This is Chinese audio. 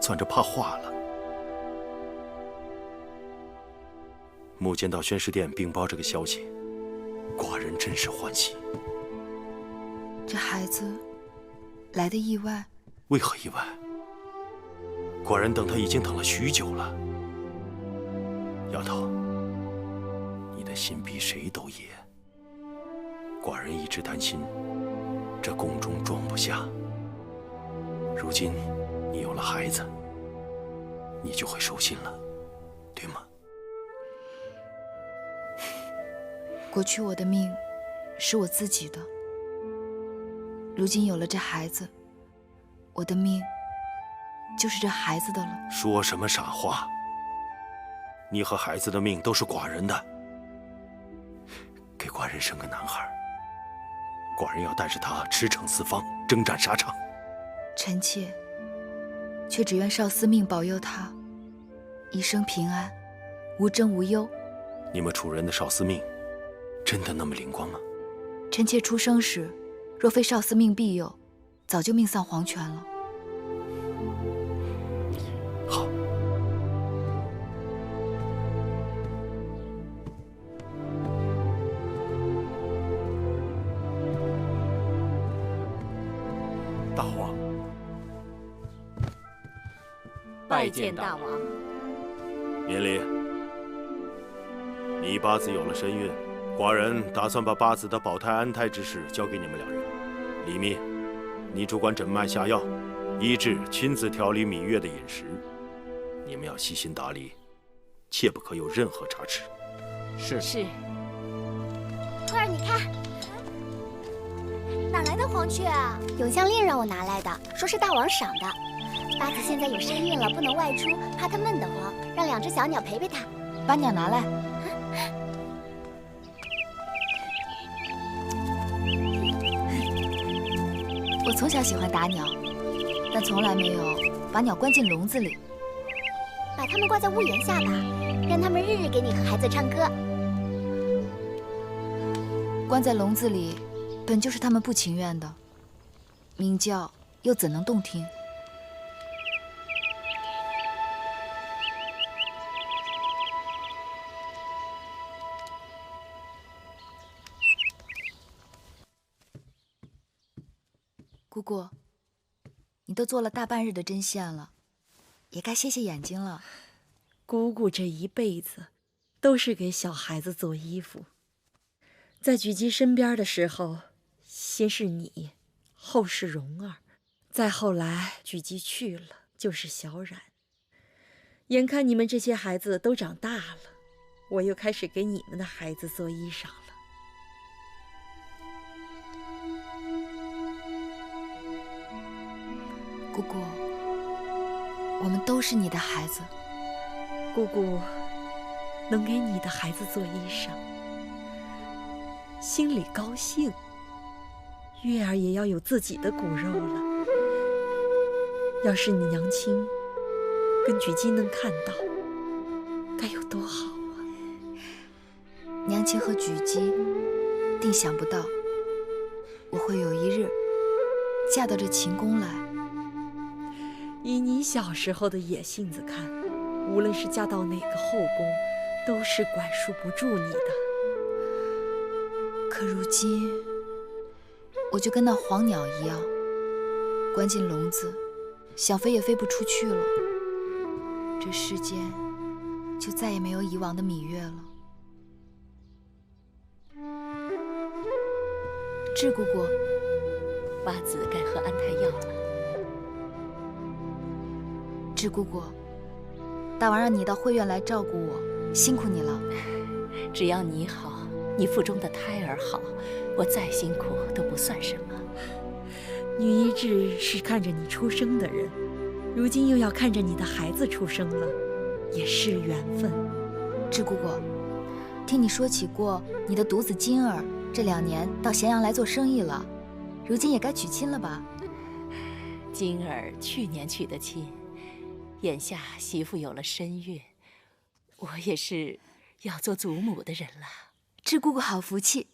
攥着怕化了。木见到宣师殿禀报这个消息，寡人真是欢喜。这孩子来的意外？为何意外？寡人等他已经等了许久了。丫头，你的心比谁都野。寡人一直担心这宫中装不下。如今你有了孩子，你就会收心了，对吗？过去我的命是我自己的，如今有了这孩子，我的命就是这孩子的了。说什么傻话！你和孩子的命都是寡人的。给寡人生个男孩，寡人要带着他驰骋四方，征战沙场。臣妾却只愿少司命保佑他一生平安，无争无忧。你们楚人的少司命真的那么灵光吗？臣妾出生时，若非少司命庇佑，早就命丧黄泉了。好。大王，拜见大王。免礼。你八字有了身孕，寡人打算把八字的保胎安胎之事交给你们两人。李密，你主管诊脉下药，医治亲自调理芈月的饮食。你们要细心打理，切不可有任何差池。是。慧儿，你看，哪来的黄雀啊？永香令让我拿来的，说是大王赏的。八字现在有身孕了，不能外出，怕它闷得慌，让两只小鸟陪陪它。把鸟拿来。我从小喜欢打鸟，但从来没有把鸟关进笼子里。把它們掛在屋檐下吧，讓它們日日給你和孩子唱歌。關在籠子裡，本就是他們不情願的，鳴叫又怎能動聽？姑姑，你都做了大半日的針線了，也該歇歇眼睛了。姑姑這一輩子都是給小孩子做衣服，在舉姬身邊的時候，先是你，後是蓉兒，再後來舉姬去了，就是小冉。眼看你們這些孩子都長大了，我又開始給你們的孩子做衣裳了。姑姑，我們都是你的孩子。姑姑能給你的孩子做衣裳，心裡高興。月兒也要有自己的骨肉了。要是你娘親跟舉姬能看到，該有多好啊！娘親和舉姬定想不到，我會有一日嫁到這秦宮來。以你小時候的野性子看，無論是嫁到哪個後宮，都是管束不住你的。可如今，我就跟那黃鳥一樣，關進籠子，想飛也飛不出去了。這世間就再也沒有以往的芈月了。智姑姑，八子該喝安胎藥了。智姑姑，大王讓你到會院來照顧我，辛苦你了。只要你好，你腹中的胎兒好，我再辛苦都不算什麼。女醫治是看着你出生的人，如今又要看着你的孩子出生了，也是緣分。智姑姑，聽你說起過你的獨子金兒這2年到咸陽來做生意了，如今也該娶親了吧？金兒去年娶的親，眼下媳婦有了身孕，我也是要做祖母的人了。智姑姑好福氣，